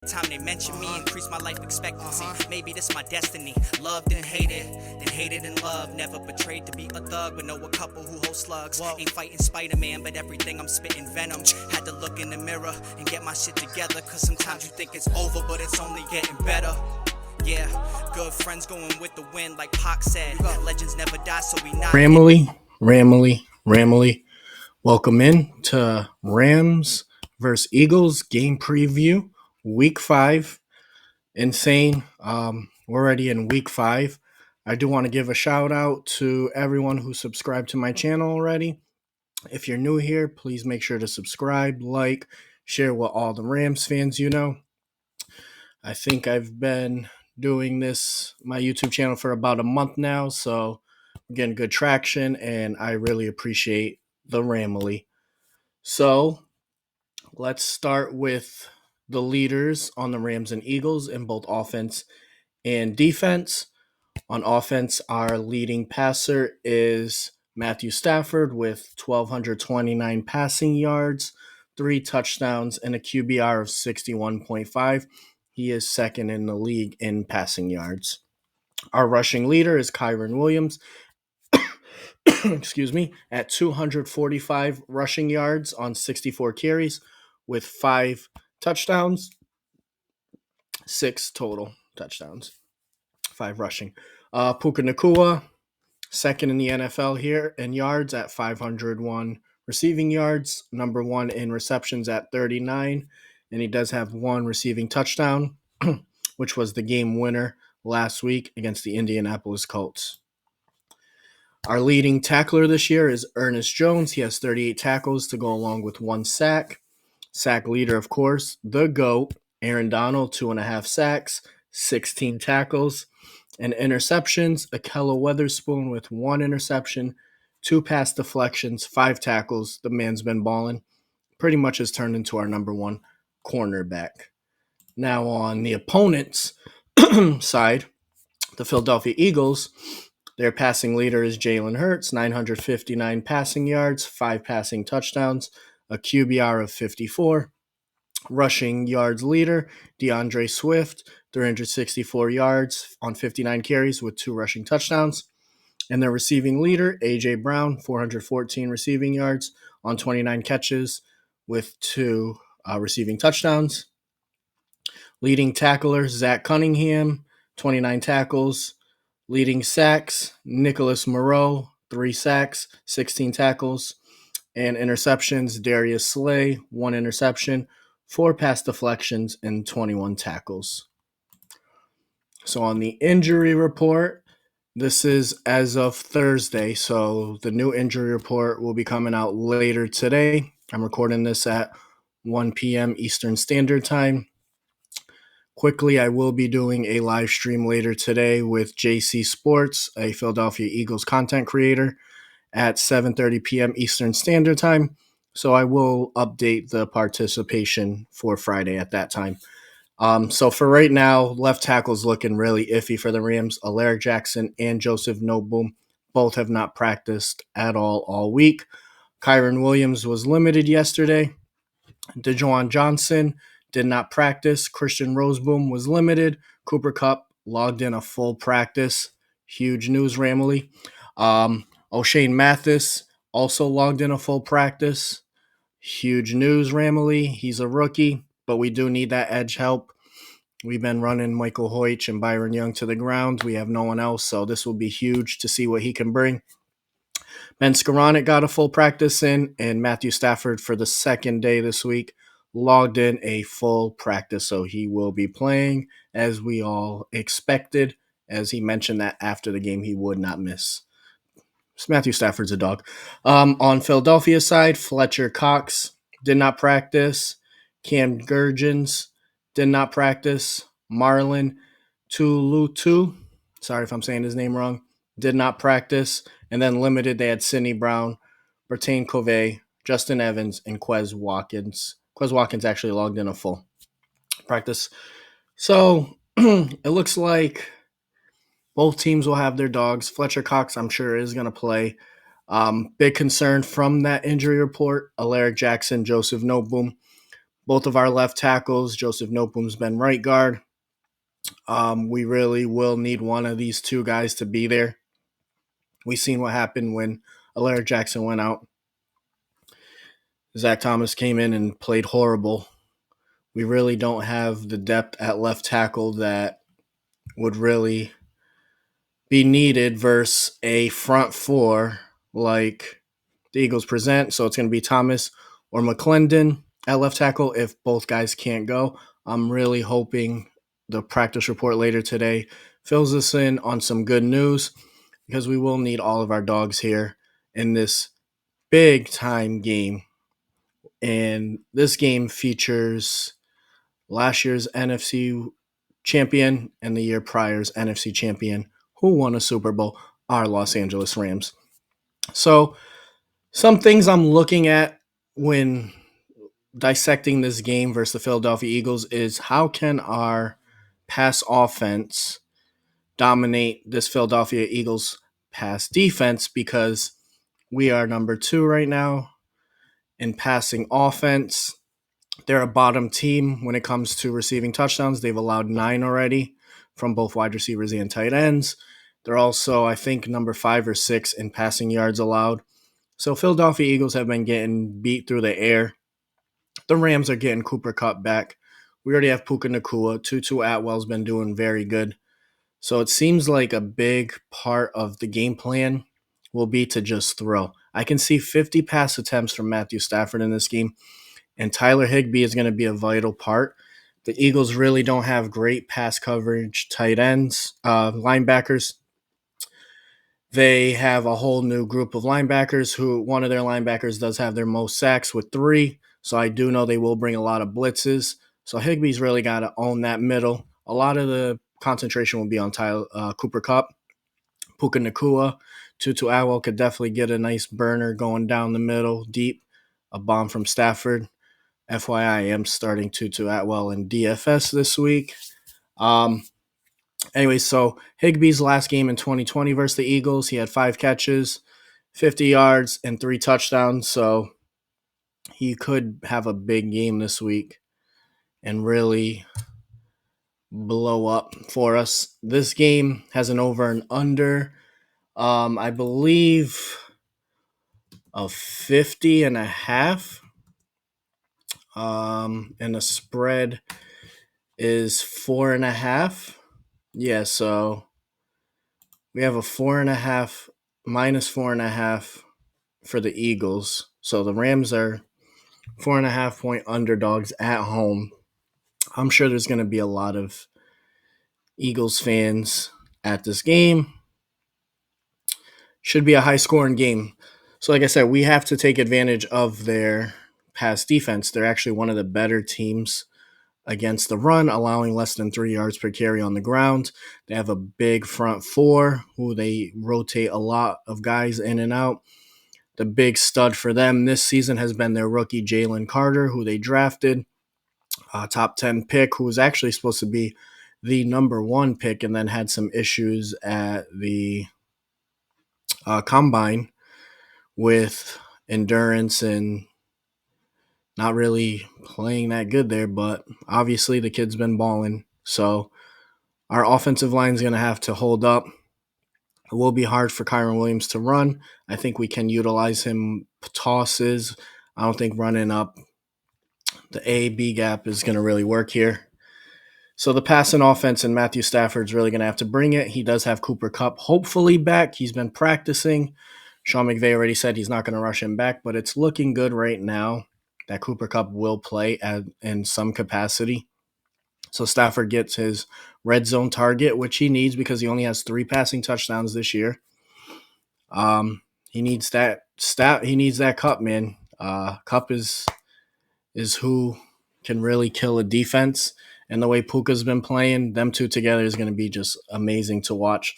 Time they mention me, increase my life expectancy. Maybe this my destiny. Loved and hated, then hated and loved. Never betrayed to be a thug, but know a couple who hold slugs. Ain't fighting Spider-Man, but everything I'm spitting venom. Had to look in the mirror and get my shit together, cause sometimes you think it's over, but it's only getting better. Yeah, good friends going with the wind, like Pac said. Legends never die, so we not. Ramily. Welcome in to Rams versus Eagles game preview, week 5. Insane. We're already in week 5. I do want to give a shout out to everyone who subscribed to my channel already. If you're new here, please make sure to subscribe, like, share with all the Rams fans you know. I think I've been doing my YouTube channel for about a month now, so we're getting good traction, and I really appreciate the Ramily. So let's start with the leaders on the Rams and Eagles in both offense and defense. On offense, our leading passer is Matthew Stafford with 1,229 passing yards, 3 touchdowns, and a QBR of 61.5. He is second in the league in passing yards. Our rushing leader is Kyren Williams, at 245 rushing yards on 64 carries with 5 touchdowns, 6 total touchdowns, 5 rushing. Puka Nacua, second in the NFL here in yards at 501 receiving yards, number 1 in receptions at 39, and he does have 1 receiving touchdown, which was the game winner last week against the Indianapolis Colts. Our leading tackler this year is Ernest Jones. He has 38 tackles to go along with 1 sack. Sack leader, of course, the GOAT, Aaron Donald, 2.5 sacks, 16 tackles. And interceptions, Ahkello Witherspoon with 1 interception, 2 pass deflections, 5 tackles. The man's been balling. Pretty much has turned into our number 1 cornerback. Now on the opponent's side, the Philadelphia Eagles, their passing leader is Jalen Hurts, 959 passing yards, 5 passing touchdowns, a QBR of 54. Rushing yards leader, DeAndre Swift, 364 yards on 59 carries with 2 rushing touchdowns. And their receiving leader, A.J. Brown, 414 receiving yards on 29 catches with 2 receiving touchdowns. Leading tackler, Zach Cunningham, 29 tackles. Leading sacks, Nicholas Moreau, 3 sacks, 16 tackles. And interceptions, Darius Slay, 1 interception, 4 pass deflections, and 21 tackles. So on the injury report, this is as of Thursday, so the new injury report will be coming out later today. I'm recording this at 1 p.m. Eastern Standard Time. Quickly, I will be doing a live stream later today with JC Sports, a Philadelphia Eagles content creator, at 7:30 p.m. Eastern Standard Time. So I will update the participation for Friday at that time. So for right now, left tackle's looking really iffy for the Rams. Alaric Jackson and Joseph Noteboom both have not practiced at all week. Kyren Williams was limited yesterday. DeJuan Johnson did not practice. Christian Roseboom was limited. Cooper Kupp logged in a full practice. Huge news, Ramily. O'Shane Mathis also logged in a full practice. Huge news, Ramily. He's a rookie, but we do need that edge help. We've been running Michael Hoyt and Byron Young to the ground. We have no one else, so this will be huge to see what he can bring. Ben Skoranek got a full practice in, and Matthew Stafford for the second day this week logged in a full practice, so he will be playing as we all expected, as he mentioned that after the game he would not miss. Matthew Stafford's a dog. On Philadelphia's side, Fletcher Cox did not practice. Cam Gurgens did not practice. Marlon Tulutu, sorry if I'm saying his name wrong, did not practice. And then limited, they had Sidney Brown, Bertain Covey, Justin Evans, and Quez Watkins. Quez Watkins actually logged in a full practice. So it looks like both teams will have their dogs. Fletcher Cox, I'm sure, is going to play. Big concern from that injury report, Alaric Jackson, Joseph Noteboom. Both of our left tackles, Joseph Nopum's been right guard. We really will need one of these two guys to be there. We seen what happened when Alaric Jackson went out. Zach Thomas came in and played horrible. We really don't have the depth at left tackle that would really be needed versus a front four like the Eagles present. So it's going to be Thomas or McClendon at left tackle if both guys can't go. I'm really hoping the practice report later today fills us in on some good news because we will need all of our dogs here in this big time game. And this game features last year's NFC champion and the year prior's NFC champion who won a Super Bowl, our Los Angeles Rams. So some things I'm looking at when dissecting this game versus the Philadelphia Eagles is how can our pass offense dominate this Philadelphia Eagles pass defense, because we are number 2 right now in passing offense. They're a bottom team when it comes to receiving touchdowns. They've allowed 9 already from both wide receivers and tight ends. They're also, I think, number 5 or 6 in passing yards allowed. So Philadelphia Eagles have been getting beat through the air. The Rams are getting Cooper Kupp back. We already have Puka Nacua. Tutu Atwell's been doing very good. So it seems like a big part of the game plan will be to just throw. I can see 50 pass attempts from Matthew Stafford in this game, and Tyler Higbee is going to be a vital part. The Eagles really don't have great pass coverage tight ends, linebackers. They have a whole new group of linebackers who one of their linebackers does have their most sacks with 3. So I do know they will bring a lot of blitzes. So Higbee's really got to own that middle. A lot of the concentration will be on Cooper Kupp, Puka Nacua. Tutu Atwell could definitely get a nice burner going down the middle, deep. A bomb from Stafford. FYI, I am starting Tutu Atwell in DFS this week. Anyway, so Higbee's last game in 2020 versus the Eagles, he had 5 catches, 50 yards, and 3 touchdowns. So he could have a big game this week and really blow up for us. This game has an over and under, I believe, of 50.5. And the spread is 4.5. Yeah, so we have a 4.5 minus 4.5 for the Eagles. So the Rams are 4.5 point underdogs at home. I'm sure there's going to be a lot of Eagles fans at this game. Should be a high scoring game. So like I said, we have to take advantage of their pass defense. They're actually one of the better teams against the run, allowing less than 3 yards per carry on the ground. They have a big front 4 who they rotate a lot of guys in and out. The big stud for them this season has been their rookie Jalen Carter, who they drafted, top 10 pick, who was actually supposed to be the number 1 pick and then had some issues at the combine with endurance and not really playing that good there, but obviously the kid's been balling. So our offensive line is going to have to hold up. It will be hard for Kyron Williams to run. I think we can utilize him tosses. I don't think running up the A-B gap is going to really work here. So the passing offense and Matthew Stafford's really going to have to bring it. He does have Cooper Kupp hopefully back. He's been practicing. Sean McVay already said he's not going to rush him back, but it's looking good right now that Cooper Kupp will play in some capacity. So Stafford gets his red zone target, which he needs because he only has 3 passing touchdowns this year. He needs that He needs that Kupp, man. Kupp is who can really kill a defense. And the way Puka's been playing, them two together is going to be just amazing to watch.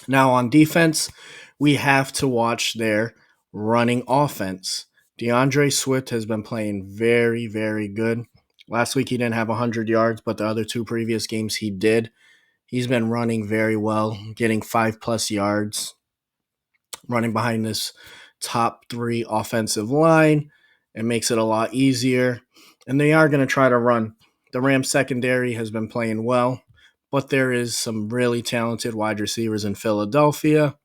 Now on defense, we have to watch their running offense. DeAndre Swift has been playing very, very good. Last week he didn't have 100 yards, but the other 2 previous games he did. He's been running very well, getting 5+ yards, running behind this top 3 offensive line. It makes it a lot easier. and they are going to try to run. The Rams secondary has been playing well, but there is some really talented wide receivers in Philadelphia.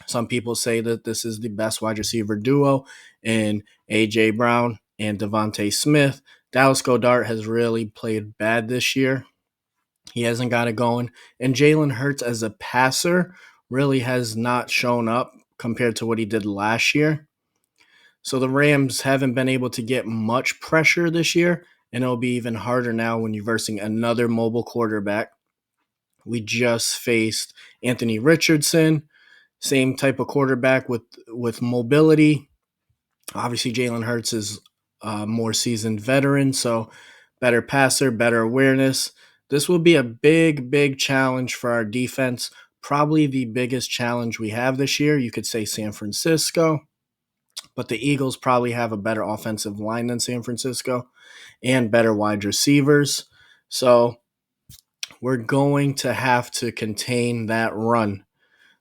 Some people say that this is the best wide receiver duo in A.J. Brown and Devontae Smith. Dallas Goedert has really played bad this year. He hasn't got it going. And Jalen Hurts as a passer really has not shown up compared to what he did last year. So the Rams haven't been able to get much pressure this year, and it'll be even harder now when you're versing another mobile quarterback. We just faced Anthony Richardson, same type of quarterback with mobility. Obviously, Jalen Hurts is a more seasoned veteran, so better passer, better awareness. This will be a big, big challenge for our defense. Probably the biggest challenge we have this year. You could say San Francisco, but the Eagles probably have a better offensive line than San Francisco and better wide receivers. So we're going to have to contain that run.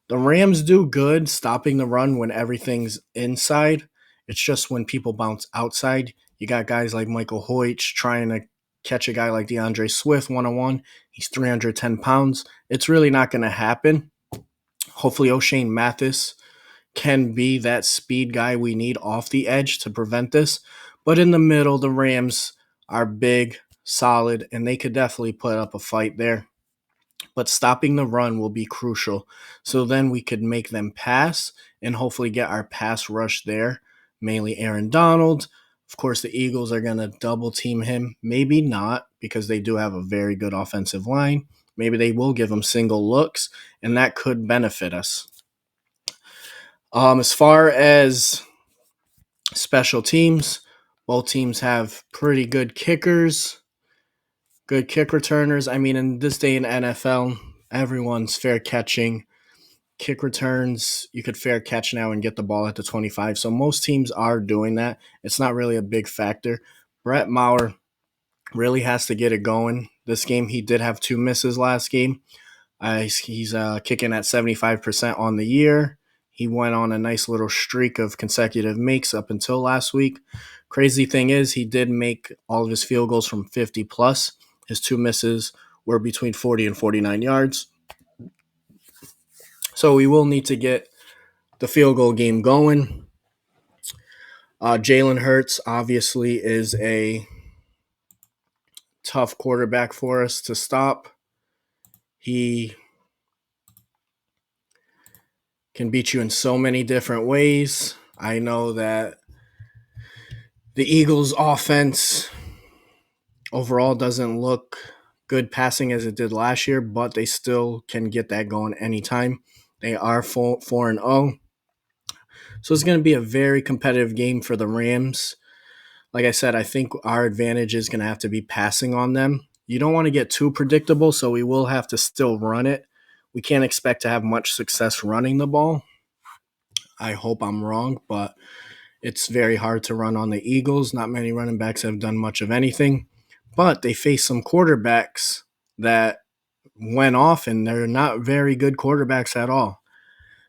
The Rams do good stopping the run when everything's inside. It's just when people bounce outside. You got guys like Michael Hoyt trying to catch a guy like DeAndre Swift one-on-one. He's 310 pounds. It's really not going to happen. Hopefully O'Shane Mathis can be that speed guy we need off the edge to prevent this. But in the middle, the Rams are big, solid, and they could definitely put up a fight there. But stopping the run will be crucial. So then we could make them pass and hopefully get our pass rush there, mainly Aaron Donald. Of course, the Eagles are going to double team him. Maybe not, because they do have a very good offensive line. Maybe they will give him single looks, and that could benefit us. As far as special teams, both teams have pretty good kickers, good kick returners. I mean, in this day in NFL, everyone's fair catching. Kick returns, you could fair catch now and get the ball at the 25. So most teams are doing that. It's not really a big factor. Brett Maher really has to get it going. This game, he did have 2 misses last game. He's kicking at 75% on the year. He went on a nice little streak of consecutive makes up until last week. Crazy thing is, he did make all of his field goals from 50 plus. His 2 misses were between 40 and 49 yards. So we will need to get the field goal game going. Jalen Hurts obviously is a tough quarterback for us to stop. He can beat you in so many different ways. I know that the Eagles' offense overall doesn't look good passing as it did last year, but they still can get that going anytime. They are 4-0. So it's going to be a very competitive game for the Rams. Like I said, I think our advantage is going to have to be passing on them. You don't want to get too predictable, so we will have to still run it. We can't expect to have much success running the ball. I hope I'm wrong, but it's very hard to run on the Eagles. Not many running backs have done much of anything, but they face some quarterbacks that went off, and they're not very good quarterbacks at all.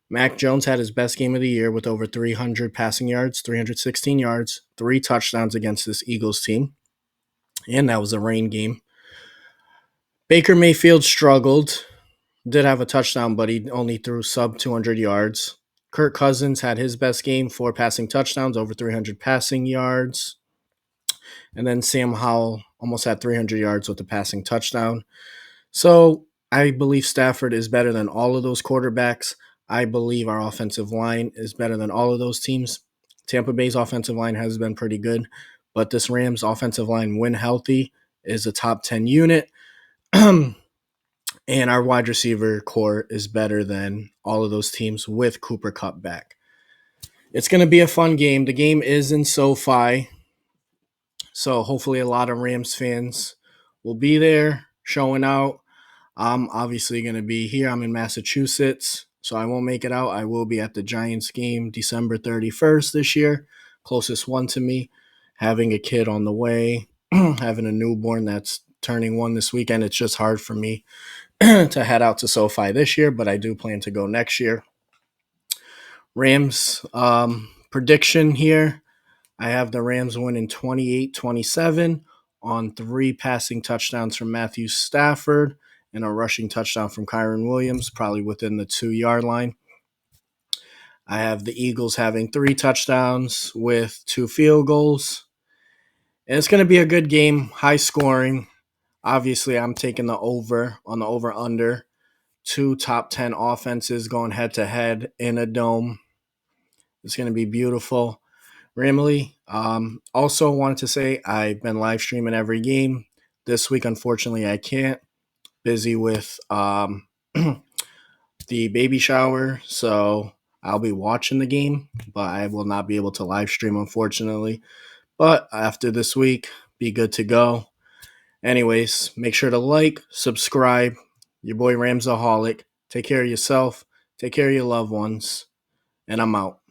Mac Jones had his best game of the year with over 300 passing yards, 316 yards, 3 touchdowns against this Eagles team, and that was a rain game. Baker Mayfield struggled, did have a touchdown, but he only threw sub 200 yards. Kirk Cousins had his best game, 4 passing touchdowns, over 300 passing yards. And then Sam Howell almost had 300 yards with a passing touchdown. So I believe Stafford is better than all of those quarterbacks. I believe our offensive line is better than all of those teams. Tampa Bay's offensive line has been pretty good, but this Rams offensive line, when healthy, is a top 10 unit. And our wide receiver core is better than all of those teams with Cooper Kupp back. It's going to be a fun game. The game is in SoFi, so hopefully a lot of Rams fans will be there showing out. I'm obviously going to be here. I'm in Massachusetts, so I won't make it out. I will be at the Giants game December 31st this year, closest one to me. Having a kid on the way, having a newborn that's turning 1 this weekend, it's just hard for me to head out to SoFi this year, but I do plan to go next year. Rams prediction here. I have the Rams winning 28-27 on 3 passing touchdowns from Matthew Stafford and a rushing touchdown from Kyron Williams, probably within the 2-yard line. I have the Eagles having 3 touchdowns with 2 field goals. And it's going to be a good game, high scoring. Obviously, I'm taking the over on the over-under. 2 top 10 offenses going head-to-head in a dome. It's going to be beautiful. Ramley, also wanted to say I've been live streaming every game. This week, unfortunately, I can't. Busy with the baby shower, so I'll be watching the game, but I will not be able to live stream, unfortunately. But after this week, be good to go. Anyways, make sure to like, subscribe. Your boy Ramsaholic. Take care of yourself. Take care of your loved ones. And I'm out.